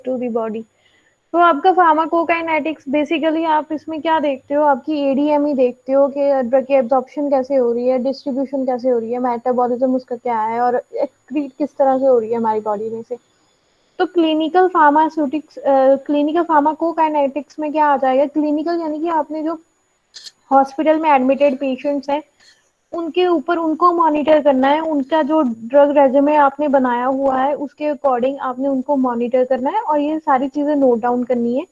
To the body. तो आपका pharmacokinetics basically आप इसमें क्या देखते हो, आपकी एडीएमई देखते हो कि ड्रग की एब्जॉर्प्शन कैसे हो रही है, डिस्ट्रीब्यूशन कैसे हो रही है, मेटाबॉलिज्म उसका क्या है और एक्सक्रीट किस तरह से हो रही है हमारी बॉडी में से। तो क्लिनिकल फार्माकोकाइनेटिक्स में क्या आ जाएगा, क्लिनिकल यानी कि आपने जो हॉस्पिटल में एडमिटेड पेशेंट्स हैं उनके ऊपर उनको मॉनिटर करना है, उनका जो ड्रग रेज्यूमे आपने बनाया हुआ है उसके अकॉर्डिंग आपने उनको मॉनिटर करना है और ये सारी चीजें नोट डाउन करनी है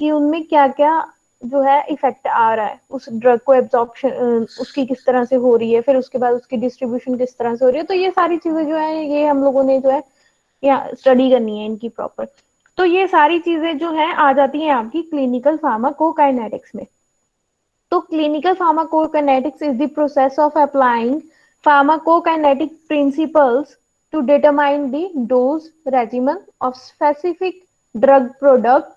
कि उनमें क्या क्या जो है इफेक्ट आ रहा है, उस ड्रग को एब्जॉर्प्शन उसकी किस तरह से हो रही है, फिर उसके बाद उसकी डिस्ट्रीब्यूशन किस तरह से हो रही है। तो ये सारी चीजें जो है ये हम लोगों ने जो है या स्टडी करनी है इनकी प्रॉपर। तो ये सारी चीजें जो है आ जाती हैं आपकी क्लिनिकल फार्माकोकाइनेटिक्स में। तो clinical pharmacokinetics is the process of applying pharmacokinetic principles to determine the dose regimen of specific drug product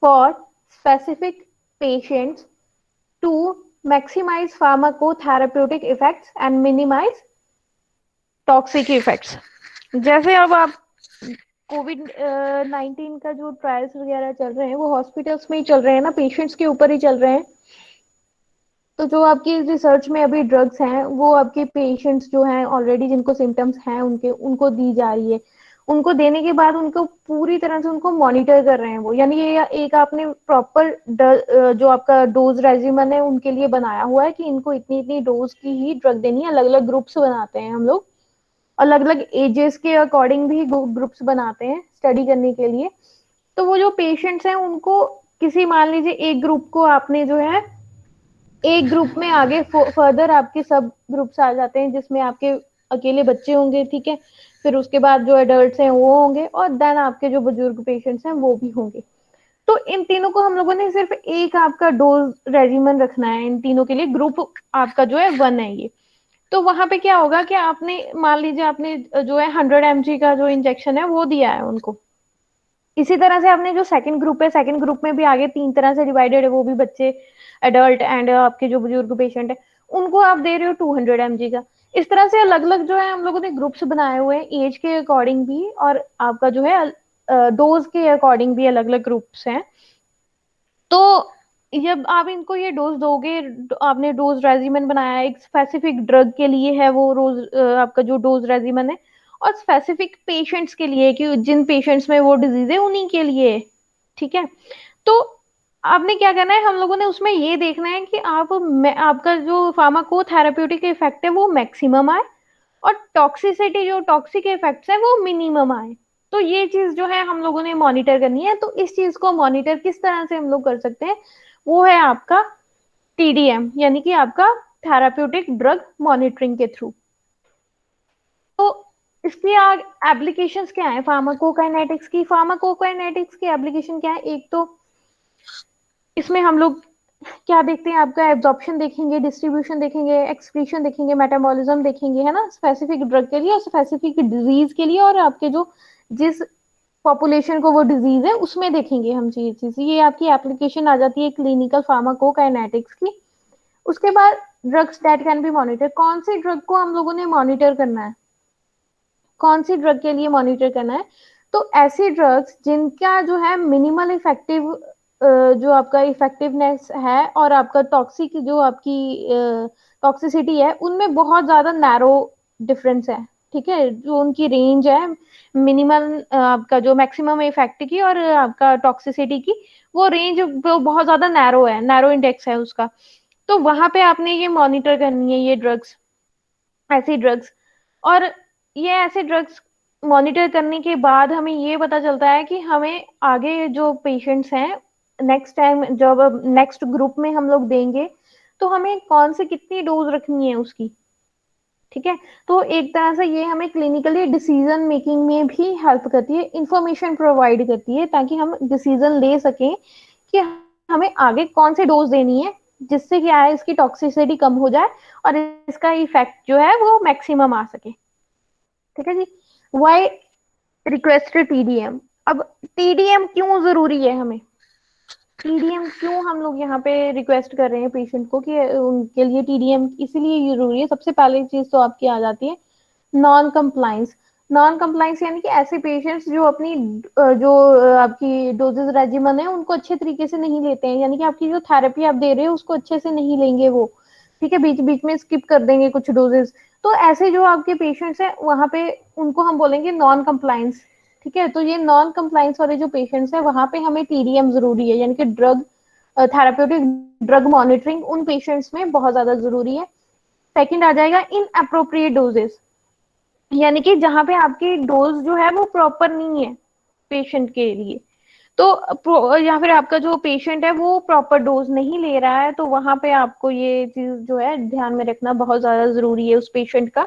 for specific patients to maximize pharmacotherapeutic effects and minimize toxic effects। जैसे अब आप Covid 19 का जो trials वगैरह चल रहे हैं वो हॉस्पिटल्स में ही चल रहे हैं ना, पेशेंट्स के ऊपर ही चल रहे हैं। तो जो आपकी रिसर्च में अभी ड्रग्स हैं वो आपके पेशेंट्स जो हैं ऑलरेडी जिनको सिम्टम्स हैं उनके उनको दी जा रही है। उनको देने के बाद उनको पूरी तरह से उनको मॉनिटर कर रहे हैं वो, यानी ये एक आपने प्रॉपर जो आपका डोज रेजिमन है उनके लिए बनाया हुआ है कि इनको इतनी इतनी डोज की ही ड्रग देनी है। अलग अलग ग्रुप्स बनाते हैं हम लोग, अलग अलग एजेस के अकॉर्डिंग भी ग्रुप्स बनाते हैं स्टडी करने के लिए। तो वो जो पेशेंट्स हैं उनको किसी मान लीजिए एक ग्रुप को आपने जो है एक ग्रुप में आगे फर्दर आपके सब ग्रुप्स आ जाते हैं जिसमें आपके अकेले बच्चे होंगे, ठीक है, फिर उसके बाद जो एडल्ट्स हैं वो होंगे और देन आपके जो बुजुर्ग पेशेंट्स हैं वो भी होंगे। तो इन तीनों को हम लोगों ने सिर्फ एक आपका डोज रेजिमेंट रखना है इन तीनों के लिए, ग्रुप आपका जो है 1 है ये। तो वहां पे क्या होगा कि आपने मान लीजिए आपने जो है 100 mg का जो इंजेक्शन है वो दिया है उनको। इसी तरह से आपने जो सेकंड ग्रुप है, सेकंड ग्रुप में भी आगे 3 तरह से डिवाइडेड है, वो भी बच्चे, एडल्ट एंड आपके जो बुजुर्ग पेशेंट है, उनको आप दे रहे हो 200 mg का। इस तरह से अलग अलग जो है हम लोगों ने ग्रुप्स बनाए हुए हैं एज के अकॉर्डिंग भी और आपका जो है डोज के अकॉर्डिंग भी अलग अलग ग्रुप्स हैं। तो जब आप इनको ये डोज दोगे, आपने डोज रेजिमेंट बनाया एक स्पेसिफिक ड्रग के लिए है वो रोज आपका जो डोज रेजिमेंट है, और स्पेसिफिक पेशेंट्स के लिए कि जिन पेशेंट्स में वो डिजीज है उन्हीं के लिए, ठीक है। तो आपने क्या करना है, हम लोगों ने उसमें ये देखना है कि आपका जो फार्माकोथेरेप्यूटिक इफेक्ट है वो मैक्सिमम आए और टॉक्सिसिटी जो टॉक्सिक इफेक्ट्स है वो मिनिमम आए। तो ये चीज जो है हम लोगों ने मॉनिटर करनी है। तो इस चीज को मॉनिटर किस तरह से हम लोग कर सकते हैं, वो है आपका टीडीएम, यानी कि आपका थेराप्यूटिक ड्रग मॉनिटरिंग के थ्रू। तो इसकी एप्लीकेशंस क्या है फार्माकोकाइनेटिक्स की एप्लीकेशन क्या है, एक तो इसमें हम लोग क्या देखते हैं, आपका एब्जॉर्प्शन देखेंगे, डिस्ट्रीब्यूशन देखेंगे, एक्सक्रीशन देखेंगे, मेटाबॉलिज्म देखेंगे, है ना, स्पेसिफिक ड्रग के लिए और स्पेसिफिक डिजीज के लिए, और आपके जो जिस पॉपुलेशन को वो डिजीज है उसमें देखेंगे हम ये चीज। ये आपकी एप्लीकेशन आ जाती है क्लिनिकल फार्माकोकाइनेटिक्स की। उसके बाद drugs that can be monitor, कौन सी ड्रग को हम लोगों ने मॉनिटर करना है, कौन सी ड्रग के लिए मॉनिटर करना है। तो ऐसी ड्रग्स जिनका जो है मिनिमल इफेक्टिव जो आपका इफेक्टिवनेस है और आपका टॉक्सिक जो आपकी टॉक्सिसिटी है उनमें बहुत ज्यादा नैरो डिफरेंस है, ठीक है, जो उनकी रेंज है मिनिमल आपका जो मैक्सिमम इफेक्ट की और आपका टॉक्सिसिटी की, वो रेंज बहुत ज्यादा नैरो है, नैरो इंडेक्स है उसका। तो वहां पे आपने ये मॉनिटर करनी है ये ड्रग्स, ऐसी ड्रग्स। और ये ऐसे ड्रग्स मॉनिटर करने के बाद हमें ये पता चलता है कि हमें आगे जो पेशेंट्स हैं नेक्स्ट टाइम जब नेक्स्ट ग्रुप में हम लोग देंगे तो हमें कौन से कितनी डोज रखनी है उसकी, ठीक है। तो एक तरह से ये हमें क्लिनिकली डिसीजन मेकिंग में भी हेल्प करती है, इंफॉर्मेशन प्रोवाइड करती है ताकि हम डिसीजन ले सकें कि हमें आगे कौन सी डोज देनी है जिससे क्या है इसकी टॉक्सिसिटी कम हो जाए और इसका इफेक्ट जो है वो मैक्सिमम आ सके, ठीक है जी। वाई रिक्वेस्टेड टीडीएम, अब टीडीएम क्यों जरूरी है हमें, टीडीएम क्यों हम लोग यहाँ पे रिक्वेस्ट कर रहे हैं पेशेंट को कि उनके लिए टीडीएम इसीलिए जरूरी है। सबसे पहले चीज तो आपकी आ जाती है नॉन कंप्लाइंस। नॉन कंप्लाइंस यानी कि ऐसे पेशेंट्स जो अपनी जो आपकी डोजेज रेजिमेन है उनको अच्छे तरीके से नहीं लेते हैं, यानी कि आपकी जो थेरेपी आप दे रहे हो उसको अच्छे से नहीं लेंगे वो, ठीक है, बीच बीच में स्किप कर देंगे कुछ डोजेस। तो ऐसे जो आपके पेशेंट्स हैं वहां पे उनको हम बोलेंगे नॉन कंप्लाइंस, ठीक है। तो ये नॉन कंप्लाइंस वाले जो पेशेंट्स हैं वहां पे हमें टीडीएम जरूरी है, यानी कि ड्रग थेराप्यूटिक ड्रग मॉनिटरिंग उन पेशेंट्स में बहुत ज्यादा जरूरी है। सेकंड आ जाएगा इन अप्रोप्रिएट डोजेस, यानी कि जहां पे आपकी डोज जो है वो प्रॉपर नहीं है पेशेंट के लिए, तो या फिर आपका जो पेशेंट है वो प्रॉपर डोज नहीं ले रहा है, तो वहां पे आपको ये चीज जो है ध्यान में रखना बहुत ज्यादा जरूरी है उस पेशेंट का।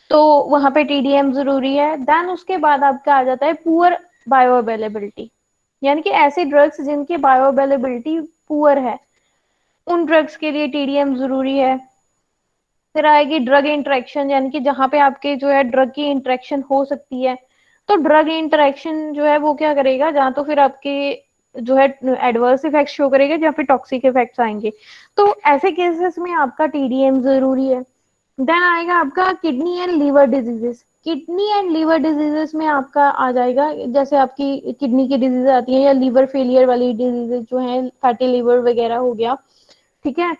तो वहां पे टीडीएम जरूरी है। देन उसके बाद आपका आ जाता है पुअर बायो अवेलेबिलिटी, यानी कि ऐसे ड्रग्स जिनकी बायो अवेलेबिलिटी पुअर है उन ड्रग्स के लिए टीडीएम जरूरी है। फिर आएगी ड्रग इंटरेक्शन, यानी कि जहां पे आपके जो है ड्रग की इंटरेक्शन हो सकती है, तो ड्रग इंटरेक्शन जो है वो क्या करेगा, जहाँ तो फिर आपके जो है एडवर्स इफेक्ट शो करेगा जहाँ पे टॉक्सिक इफेक्ट्स आएंगे, तो ऐसे केसेस में आपका टीडीएम जरूरी है। देन आएगा आपका kidney and liver diseases, kidney and liver diseases में आपका आ जाएगा, जैसे आपकी किडनी की डिजीज आती है या लीवर फेलियर वाली डिजीजेस जो है, फैटी लीवर वगैरह हो गया, ठीक है।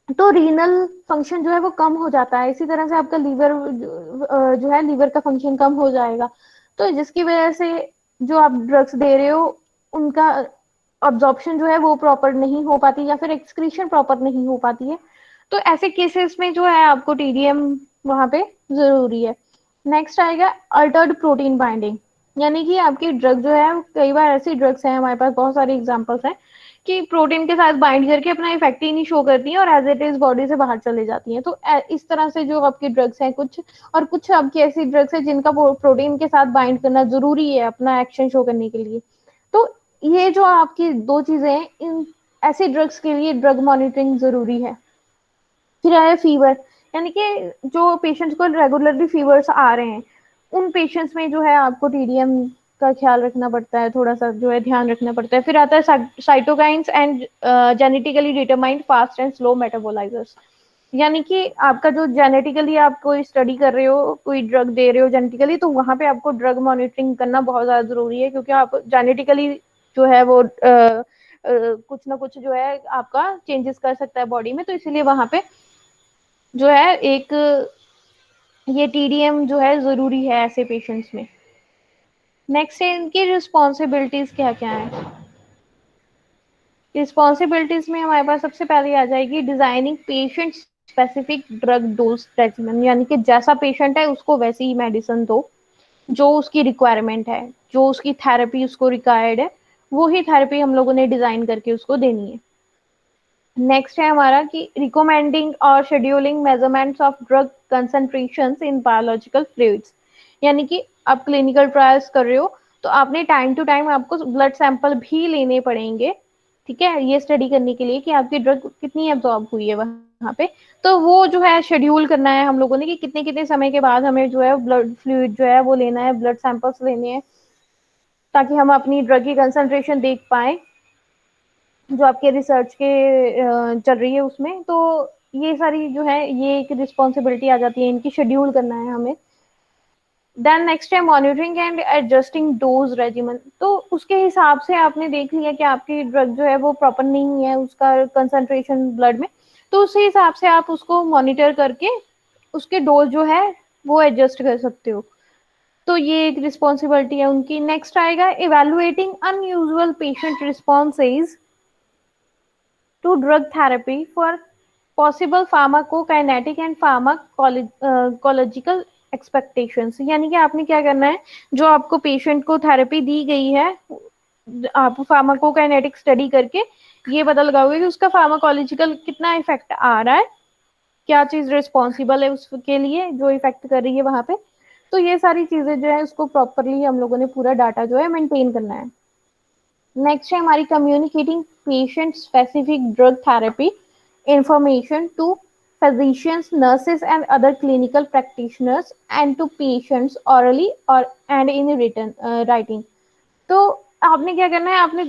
तो रीनल फंक्शन जो है वो कम हो जाता है, इसी तरह से आपका लीवर जो है लीवर का फंक्शन कम हो जाएगा, तो जिसकी वजह से जो आप ड्रग्स दे रहे हो उनका अब्जॉर्प्शन जो है वो प्रॉपर नहीं हो पाती या फिर एक्सक्रीशन प्रॉपर नहीं हो पाती है। तो ऐसे केसेस में जो है आपको टीडीएम वहां पे जरूरी है। नेक्स्ट आएगा अल्टर्ड प्रोटीन बाइंडिंग, यानी कि आपकी ड्रग जो है, कई बार ऐसी ड्रग्स हैं हमारे पास बहुत सारे एग्जांपल्स हैं कि प्रोटीन के साथ बाइंड करके अपना इफेक्ट ही नहीं शो करती हैं और एज इट इज बॉडी से बाहर चले जाती हैं। तो इस तरह से जो आपकी ड्रग्स हैं कुछ, और कुछ आपकी ऐसी ड्रग्स है जिनका प्रोटीन के साथ बाइंड करना जरूरी है अपना एक्शन शो करने के लिए। तो ये जो आपकी दो चीजें हैं, इन ऐसे ड्रग्स के लिए ड्रग मॉनिटरिंग जरूरी है। फिर आया फीवर, यानी कि जो पेशेंट्स को रेगुलरली फीवर्स आ रहे हैं उन पेशेंट्स में जो है आपको टीडीएम का ख्याल रखना पड़ता है, थोड़ा सा जो है ध्यान रखना पड़ता है। फिर आता है cytokines and genetically determined fast and slow metabolisers, यानी कि आपका जो जेनेटिकली आप कोई स्टडी कर रहे हो, कोई ड्रग दे रहे हो जेनेटिकली, तो वहां पे आपको ड्रग मॉनिटरिंग करना बहुत ज्यादा जरूरी है, क्योंकि आप जेनेटिकली जो है वो कुछ ना कुछ जो है आपका चेंजेस कर सकता है बॉडी में, तो इसीलिए वहां पे जो है एक ये टीडीएम जो है जरूरी है ऐसे पेशेंट्स में। नेक्स्ट है इनकी रिस्पॉन्सिबिलिटीज क्या क्या है। रिस्पॉन्सिबिलिटीज में हमारे पास सबसे पहले आ जाएगी designing patient specific drug dose regimen, यानी कि जैसा पेशेंट है उसको वैसी ही मेडिसिन दो, जो उसकी रिक्वायरमेंट है, जो उसकी थेरेपी उसको रिक्वायर्ड है, वो ही थेरेपी हम लोगों ने डिजाइन करके उसको देनी है। नेक्स्ट है हमारा कि रिकमेंडिंग और scheduling measurements of drug concentrations in biological fluids, यानी कि आप क्लिनिकल ट्रायल्स कर रहे हो तो आपने टाइम टू टाइम आपको ब्लड सैंपल भी लेने पड़ेंगे, ठीक है, ये स्टडी करने के लिए कि आपकी ड्रग कितनी एब्जॉर्ब हुई है वहां पे। तो वो जो है शेड्यूल करना है हम लोगों ने कि कितने कितने समय के बाद हमें जो है ब्लड फ्लूइड जो है वो लेना है, ब्लड सैंपल्स लेने हैं, ताकि हम अपनी ड्रग की कंसंट्रेशन देख पाए जो आपके रिसर्च के चल रही है उसमें। तो ये सारी जो है ये एक रिस्पॉन्सिबिलिटी आ जाती है, इनकी शेड्यूल करना है हमें। देन नेक्स्ट है monitoring and adjusting dose regimen, तो उसके हिसाब से आपने देख लिया कि आपकी ड्रग जो है वो प्रॉपर नहीं है उसका कंसंट्रेशन ब्लड में, तो उसी हिसाब से आप उसको मॉनिटर करके उसके डोज जो है वो एडजस्ट कर सकते हो। तो ये एक रिस्पॉन्सिबिलिटी है उनकी। नेक्स्ट आएगा evaluating unusual patient responses to drug therapy for possible pharmacokinetic and pharmacological expectations, यानी कि आपने क्या करना है, जो आपको पेशेंट को थेरेपी दी गई है आप फार्माकोकाइनेटिक स्टडी करके ये पता लगाओगे कि उसका फार्माकोलॉजिकल कितना इफेक्ट आ रहा है, क्या चीज रिस्पॉन्सिबल है उसके लिए जो इफेक्ट कर रही है वहां पे। तो ये सारी चीजें जो है उसको प्रॉपरली हम लोगों ने पूरा डाटा जो है मेंटेन करना है। नेक्स्ट है हमारी communicating patient specific drug therapy information to physicians, nurses and other clinical practitioners and to patients orally or and in written writing। तो आपने क्या करना है, आपने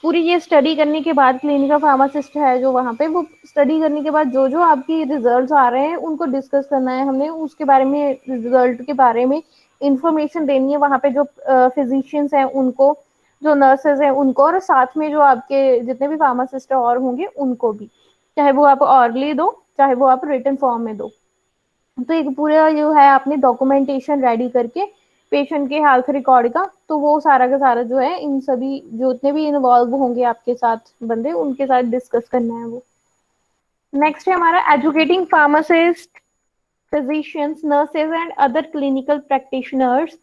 पूरी ये स्टडी करने के बाद क्लिनिकल फार्मासिस्ट है जो वहां पे, वो स्टडी करने के बाद जो जो आपकी रिजल्ट्स आ रहे हैं उनको डिस्कस करना है हमने, उसके बारे में रिजल्ट के बारे में इंफॉर्मेशन देनी है वहाँ पे जो फिजिशियंस हैं उनको, जो नर्सेज हैं उनको, और साथ में जो आपके जितने भी फार्मासिस्ट और होंगे उनको भी, चाहे वो आप ऑरली दो चाहे वो आप रिटन फॉर्म में दो। तो एक पूरा जो है आपने डॉक्यूमेंटेशन रेडी करके पेशेंट के हेल्थ रिकॉर्ड का, तो वो सारा का सारा जो है इन सभी जो उतने भी इन्वॉल्व होंगे आपके साथ बंदे उनके साथ डिस्कस करना है वो। नेक्स्ट है हमारा educating pharmacist, physicians, nurses, and other clinical practitioners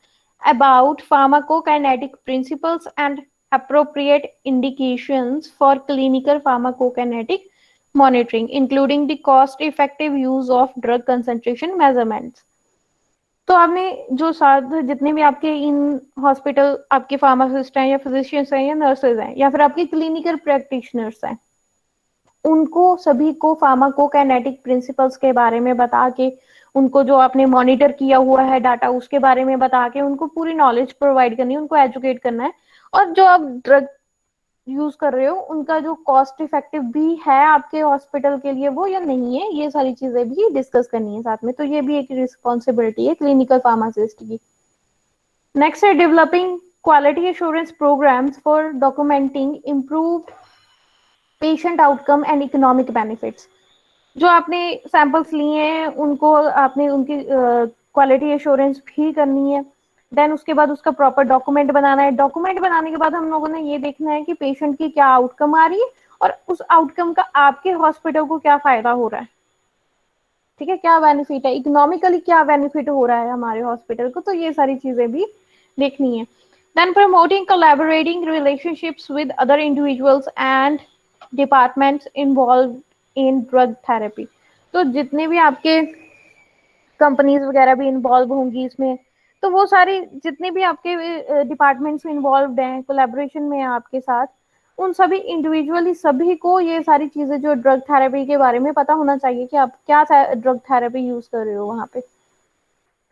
about pharmacokinetic principles and appropriate indications for clinical pharmacokinetic monitoring, including the cost-effective use of drug concentration measurements. तो आपने जो साथ जितने भी आपके इन हॉस्पिटल आपके फार्मासिस्ट हैं या फिजिशियंस हैं या नर्सेज हैं या फिर आपके क्लिनिकल प्रैक्टिशनर्स हैं, उनको सभी को फार्माकोकाइनेटिक प्रिंसिपल्स के बारे में बता के, उनको जो आपने मॉनिटर किया हुआ है डाटा उसके बारे में बता के उनको पूरी नॉलेज प्रोवाइड करनी है, उनको एजुकेट करना है। और जो आप ड्रग यूज कर रहे हो उनका जो कॉस्ट इफेक्टिव भी है आपके हॉस्पिटल के लिए वो या नहीं है, ये सारी चीजें भी डिस्कस करनी है साथ में। तो ये भी एक रिस्पॉन्सिबिलिटी है क्लिनिकल फार्मासिस्ट की। नेक्स्ट है developing quality assurance programmes for documenting improve patient outcome and economic benefits. जो आपने सैंपल्स लिए हैं उनको आपने उनकी क्वालिटी एश्योरेंस भी करनी है। देन उसके बाद उसका प्रॉपर डॉक्यूमेंट बनाना है। डॉक्यूमेंट बनाने के बाद हम लोगों ने ये देखना है कि पेशेंट की क्या आउटकम आ रही है और उस आउटकम का आपके हॉस्पिटल को क्या फायदा हो रहा है, ठीक है, क्या बेनिफिट है, इकोनॉमिकली क्या बेनिफिट हो रहा है हमारे हॉस्पिटल को। तो ये सारी चीजें भी देखनी है। Then promoting collaborating relationships with other individuals and departments involve in drug therapy. तो जितने भी आपके कंपनीज वगैरह भी इन्वॉल्व होंगी इसमें, तो वो सारी जितने भी आपके डिपार्टमेंट्स इन्वॉल्व हैं कोलैबोरेशन में आपके साथ, उन सभी इंडिविजुअली सभी को ये सारी चीजें जो ड्रग थेरेपी के बारे में पता होना चाहिए कि आप क्या ड्रग थेरेपी यूज कर रहे हो वहां पे,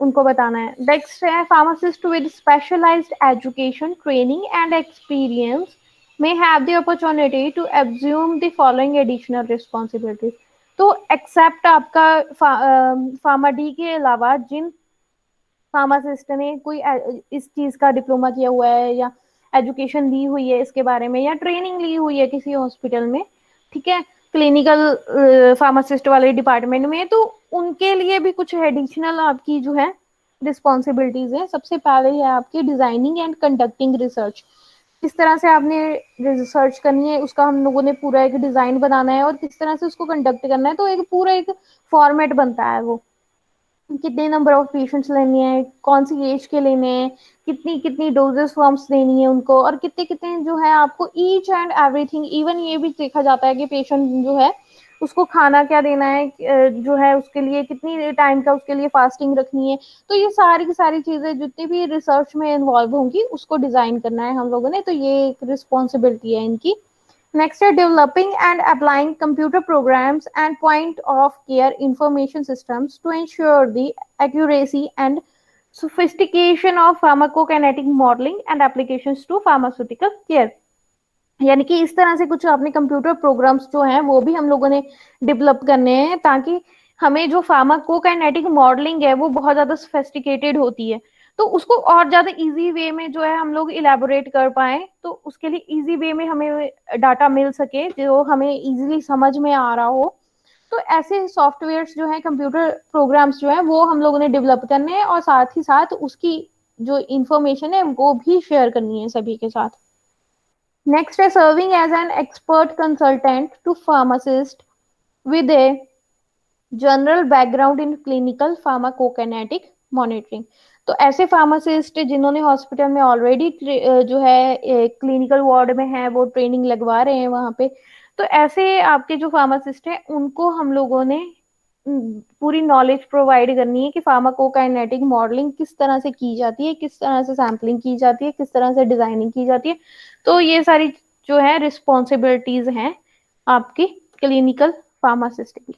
उनको बताना है। नेक्स्ट है pharmacist with specialised education training and experience may have the opportunity to assume the following additional responsibilities। तो एक्सेप्ट आपका फार्मा डी के अलावा जिन फार्मासिस्ट ने कोई इस चीज का डिप्लोमा किया हुआ है या एजुकेशन ली हुई है इसके बारे में या ट्रेनिंग ली हुई है किसी हॉस्पिटल में, ठीक है, क्लिनिकल फार्मासिस्ट वाले डिपार्टमेंट में, तो उनके लिए भी कुछ एडिशनल आपकी जो है रिस्पॉन्सिबिलिटीज है। सबसे पहले है आपकी डिजाइनिंग एंड कंडक्टिंग रिसर्च। किस तरह से आपने रिसर्च करनी है उसका हम लोगों ने पूरा एक डिजाइन बनाना है और किस तरह से उसको कंडक्ट करना है। तो एक पूरा एक फॉर्मेट बनता है वो, कितने नंबर ऑफ पेशेंट्स लेने हैं, कौन सी एज के लेने हैं, कितनी कितनी डोजेस फॉर्म्स देनी है उनको, और कितने कितने जो है आपको ईच एंड एवरीथिंग। इवन ये भी देखा जाता है कि पेशेंट जो है उसको खाना क्या देना है, जो है उसके लिए कितनी टाइम का उसके लिए फास्टिंग रखनी है। तो ये सारी की सारी चीजें जितनी भी रिसर्च में इन्वॉल्व होंगी उसको डिजाइन करना है हम लोगों ने। तो ये एक रिस्पॉन्सिबिलिटी है इनकी। Next is developing and applying computer programs and point of care information systems to ensure the accuracy and sophistication of pharmacokinetic modeling and applications to pharmaceutical care। यानी कि इस तरह से कुछ अपने कंप्यूटर प्रोग्राम्स जो हैं वो भी हम लोगों ने डेवलप करने हैं ताकि हमें जो फार्माकोकाइनेटिक मॉडलिंग है वो बहुत ज्यादा सोफिस्टिकेटेड होती है, तो उसको और ज्यादा इजी वे में जो है हम लोग इलेबोरेट कर पाए। तो उसके लिए इजी वे में हमें डाटा मिल सके जो हमें इजीली समझ में आ रहा हो। तो ऐसे सॉफ्टवेयर्स जो है कंप्यूटर प्रोग्राम्स जो है वो हम लोगों ने डेवलप करने हैं और साथ ही साथ उसकी जो इंफॉर्मेशन है वो भी शेयर करनी है सभी के साथ। Next is serving as an expert consultant to pharmacist with a general background in clinical pharmacokinetic monitoring. तो ऐसे फार्मासिस्ट जिन्होंने हॉस्पिटल में ऑलरेडी जो है क्लिनिकल वार्ड में है वो ट्रेनिंग लगवा रहे हैं वहां पे, तो ऐसे आपके जो फार्मासिस्ट हैं उनको हम लोगों ने पूरी नॉलेज प्रोवाइड करनी है कि फार्माकोकाइनेटिक मॉडलिंग किस तरह से की जाती है, किस तरह से सैम्पलिंग की जाती है, किस तरह से डिजाइनिंग की जाती है। तो ये सारी जो है रिस्पॉन्सिबिलिटीज हैं आपकी क्लिनिकल फार्मासिस्ट की।